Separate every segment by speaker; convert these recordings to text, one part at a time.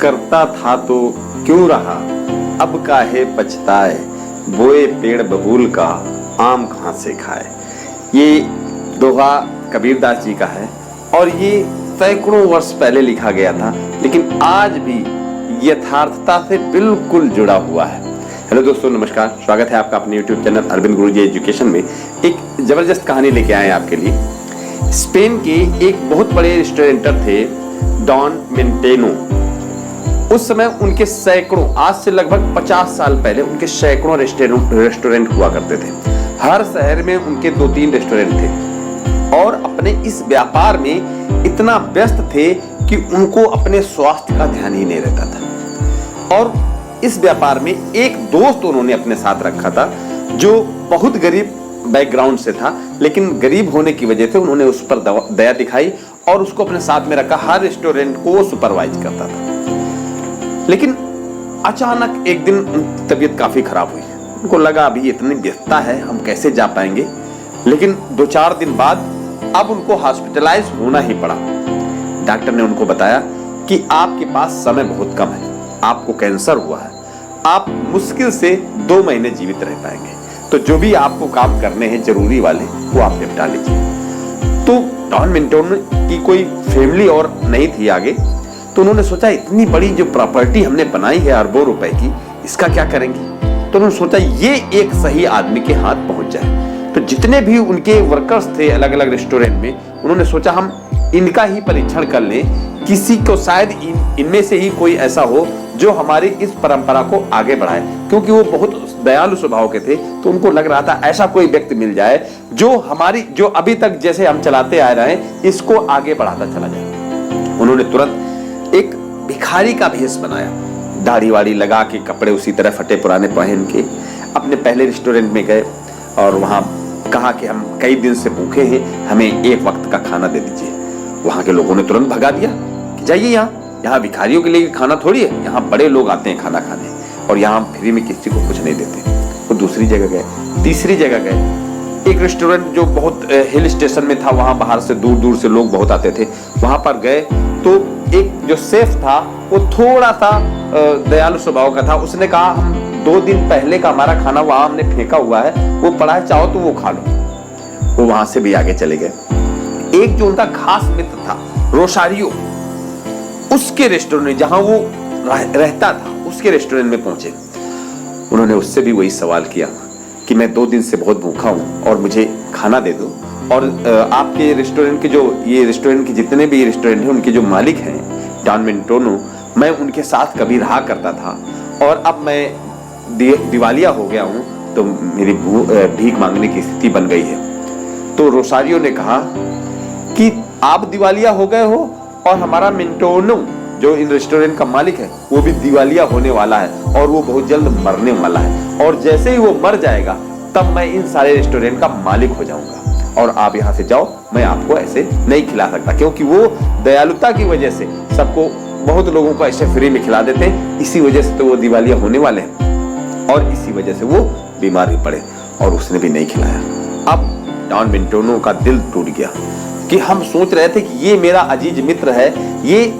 Speaker 1: करता था तो क्यों रहा, अब काहे पछताए, बोए पेड़ बबूल का आम कहाँ से खाए। ये दोहा कबीरदास जी का है और ये सैकड़ों वर्ष पहले लिखा गया था, लेकिन आज भी यथार्थता से बिल्कुल जुड़ा हुआ है। हेलो दोस्तों, नमस्कार, स्वागत है आपका अपने YouTube चैनल अरविंद गुरुजी एजुकेशन में। एक जबरदस्त कहानी लेके आए हैं आपके लिए। स्पेन के एक बहुत बड़े रेस्टोरेंटर थे डॉन मेंटेनो। उस समय उनके सैकड़ों, आज से लगभग 50 साल पहले उनके सैकड़ों रेस्टोरेंट हुआ करते थे। हर शहर में उनके 2-3 रेस्टोरेंट थे और अपने इस व्यापार में इतना व्यस्त थे कि उनको अपने स्वास्थ्य का ध्यान ही नहीं रहता था। और इस व्यापार में एक दोस्त उन्होंने अपने साथ रखा था जो बहुत गरीब बैकग्राउंड से था, लेकिन गरीब होने की वजह से उन्होंने उस पर दया दिखाई और उसको अपने साथ में रखा। हर रेस्टोरेंट को वो सुपरवाइज करता था। लेकिन अचानक एक दिन उनकी तबीयत काफी खराब हुई। उनको लगा अभी इतनी व्यस्तता है, हम कैसे जा पाएंगे। लेकिन 2-4 दिन बाद अब उनको हॉस्पिटलाइज होना ही पड़ा। डॉक्टर ने उनको बताया कि आपके पास समय बहुत कम है, आपको कैंसर हुआ है, आप मुश्किल से 2 महीने जीवित रह पाएंगे, तो जो भी आपको काम करने हैं जरूरी वाले वो आप निपटा लीजिए। तो डॉन मेंटेनो की कोई फैमिली और नहीं थी आगे, तो उन्होंने सोचा इतनी बड़ी जो प्रॉपर्टी हमने बनाई है अरबों रुपए की, इसका क्या करेंगे। तो उन्होंने सोचा ये एक सही आदमी के हाथ पहुंच जाए। तो जितने भी उनके वर्कर्स थे अलग अलग रेस्टोरेंट में, उन्होंने सोचा हम इनका ही परीक्षण कर लें, किसी को शायद इनमें से ही कोई ऐसा हो जो हमारी इस परंपरा को आगे बढ़ाए। क्योंकि वो बहुत दयालु स्वभाव के थे, तो उनको लग रहा था ऐसा कोई व्यक्ति मिल जाए जो अभी तक जैसे हम चलाते आ रहे हैं इसको आगे बढ़ाता चला जाए। उन्होंने तुरंत एक भिखारी का भेष बनाया, दाढ़ी वाड़ी लगा के, कपड़े उसी तरह फटे पुराने पहन के अपने पहले रेस्टोरेंट में गए और वहां कहा कि हम कई दिन से भूखे हैं, हमें एक वक्त का खाना दे दीजिए। वहां के लोगों ने तुरंत भगा दिया कि जाइए, यहाँ भिखारियों के लिए खाना थोड़ी है, यहाँ बड़े लोग आते हैं खाना खाने और यहाँ फ्री में किसी को कुछ नहीं देते। वो दूसरी जगह गए, तीसरी जगह गए। एक रेस्टोरेंट जो बहुत हिल स्टेशन में था, वहां बाहर से दूर दूर से लोग बहुत आते थे, वहां पर गए तो एक जो शेफ था वो थोड़ा सा दयालु स्वभाव का था। उसने कहा हम 2 दिन पहले का हमारा खाना वहां हमने फेंका हुआ है, वो पड़ा है, चाहो तो वो खा लो। वो वहां से भी आगे चले गए। एक जो उनका खास मित्र था रोसारियो, उसके रेस्टोरेंट जहां वो रहता था उसके रेस्टोरेंट में पहुंचे। उन्होंने उससे भी वही सवाल किया कि मैं 2 दिन से बहुत भूखा हूं और मुझे खाना दे दो। और आपके रेस्टोरेंट के ये रेस्टोरेंट के जितने भी रेस्टोरेंट हैं उनके जो मालिक हैं डॉन मेंटेनो, मैं उनके साथ कभी रहा करता था और अब मैं दिवालिया हो गया हूं, तो मेरी भीख मांगने की स्थिति बन गई है। तो रोसारियो ने कहा कि आप दिवालिया हो गए हो और हमारा मेंटेनो जो इन रेस्टोरेंट का मालिक है वो भी दिवालिया होने वाला है और वो बहुत जल्द मरने वाला है, और जैसे ही वो मर जाएगा तब मैं इन सारे रेस्टोरेंट का मालिक हो जाऊंगा और आप यहाँ से जाओ, मैं आपको ऐसे नहीं खिला सकता। क्योंकि वो दयालुता की वजह से सबको, बहुत लोगों को ऐसे फ्री में खिला देते हैं, इसी वजह से तो वो दिवालिया होने वाले हैं और इसी वजह से वो बीमार भी पड़े और उसने भी नहीं खिलाया। अब डॉन मेंटेनो का दिल टूट गया कि हम सोच रहे थे कि ये मेरा अजीज मित्र है, ये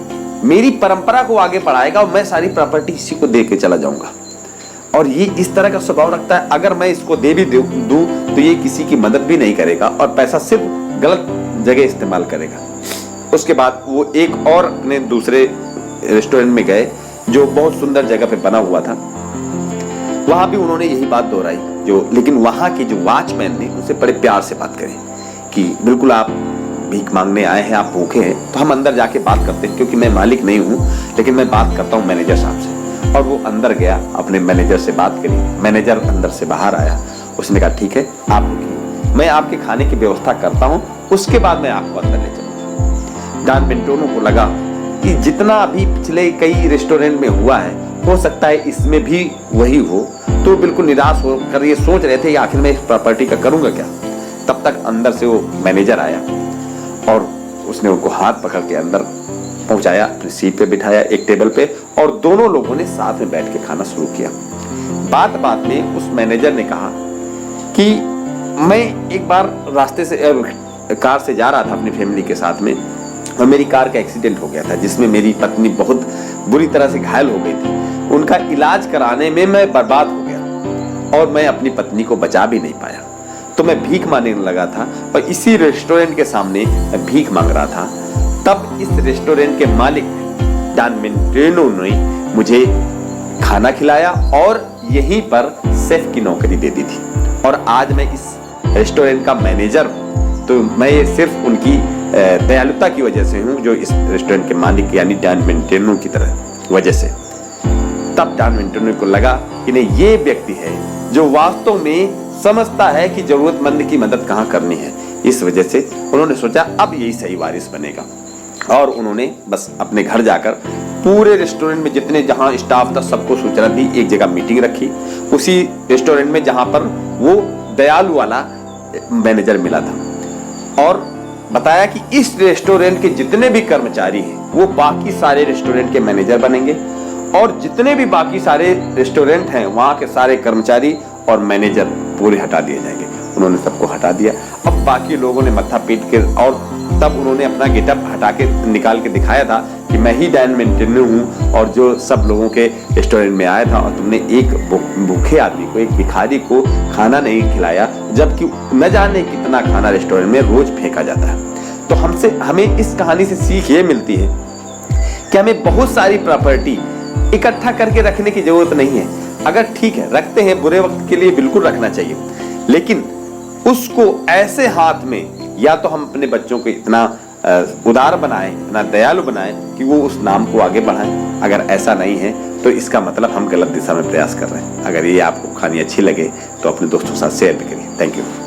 Speaker 1: मेरी परंपरा को आगे बढ़ाएगा और मैं सारी प्रॉपर्टी इसी को दे के चला जाऊंगा, और ये इस तरह का स्वभाव रखता है, अगर मैं इसको दे भी दूं तो ये किसी की मदद भी नहीं करेगा और पैसा सिर्फ गलत जगह इस्तेमाल करेगा। उसके बाद वो एक और अपने दूसरे रेस्टोरेंट में गए जो बहुत सुंदर जगह पे बना हुआ था। वहां भी उन्होंने यही बात दोहराई, लेकिन वहां की जो वॉचमैन ने उनसे बड़े प्यार से बात करी कि बिल्कुल आप भीख मांगने आए हैं, आप भूखे हैं, तो हम अंदर जाके बात करते हैं, क्योंकि मैं मालिक नहीं हूं, लेकिन मैं बात करता हूं मैनेजर साहब से। और वो अंदर गया, अपने मैनेजर से बात करी। मैनेजर अंदर से बाहर आया, उसने कहा ठीक है आप रुकिए, मैं आपके खाने की व्यवस्था करता हूं, उसके बाद मैं आपको अंदर ले चलूंगा। डॉन मेंटेनो को लगा कि जितना अभी पिछले कई रेस्टोरेंट में हुआ है, हो सकता है इसमें भी वही हो। तो बिल्कुल निराश होकर ये सोच रहे थे कि आखिर मैं इस प्रॉपर्टी का करूंगा क्या। तब तक अंदर से वो मैनेजर आया और उसने उनको हाथ पकड़ के अंदर पहुंचाया, अपनी सीट पे बिठाया एक टेबल पे, और दोनों लोगों ने साथ में बैठ के खाना शुरू किया। बात बात में उस मैनेजर ने कहा कि मैं एक बार रास्ते से कार से जा रहा था अपनी फैमिली के साथ में, और मेरी कार का एक्सीडेंट हो गया था जिसमें मेरी पत्नी बहुत बुरी तरह से घायल हो गई थी। उनका इलाज कराने में मैं बर्बाद हो गया और मैं अपनी पत्नी को बचा भी नहीं पाया। तो मैं भीख मांगने लगा था और इसी रेस्टोरेंट के सामने मैं भीख मांग रहा था। तब इस रेस्टोरेंट के मालिक डॉन मेंटेनो ने मुझे खाना खिलाया और यहीं पर शेफ की नौकरी दे दी थी और आज मैं इस रेस्टोरेंट का मैनेजर हूँ। तो मैं ये सिर्फ उनकी दयालुता की वजह से हूँ, जो इस रेस्टोरेंट के मालिक यानी डॉन मेंटेनो की तरह वजह से। तब डॉन मेंटेनो को लगा कि नहीं, ये व्यक्ति है जो वास्तव में समझता है कि जरूरतमंद की मदद कहाँ करनी है। इस वजह से उन्होंने सोचा अब यही सही वारिस बनेगा और उन्होंने बस अपने घर जाकर पूरे रेस्टोरेंट में जितने जहां स्टाफ था सबको सूचना दी। एक जगह मीटिंग रखी उसी रेस्टोरेंट में जहां पर वो दयालु वाला मैनेजर मिला था और बताया कि इस रेस्टोरेंट के जितने भी कर्मचारी हैं वो बाकी सारे रेस्टोरेंट के मैनेजर बनेंगे और जितने भी बाकी सारे रेस्टोरेंट हैं वहां के सारे कर्मचारी और मैनेजर पूरे हटा दिए जाएंगे। उन्होंने सबको हटा दिया। अब बाकी लोगों ने मत्था पीट के और तब उन्होंने अपना गेटअप हटा के निकाल के दिखाया था कि मैं ही डॉन मेंटेनो हूँ और जो सब लोगों के रेस्टोरेंट में आया था और तुमने एक भूखे आदमी को, एक भिखारी को खाना नहीं खिलाया, जबकि न जाने कितना खाना रेस्टोरेंट में रोज फेंका जाता है। तो हमें इस कहानी से सीख ये मिलती है कि हमें बहुत सारी प्रॉपर्टी इकट्ठा करके रखने की जरूरत नहीं है। अगर ठीक है रखते हैं, बुरे वक्त के लिए बिल्कुल रखना चाहिए, लेकिन उसको ऐसे हाथ में या तो हम अपने बच्चों को इतना उदार बनाएं, इतना दयालु बनाएं कि वो उस नाम को आगे बढ़ाएं। अगर ऐसा नहीं है तो इसका मतलब हम गलत दिशा में प्रयास कर रहे हैं। अगर ये आपको कहानी अच्छी लगे तो अपने दोस्तों के साथ शेयर भी करिए। Thank you.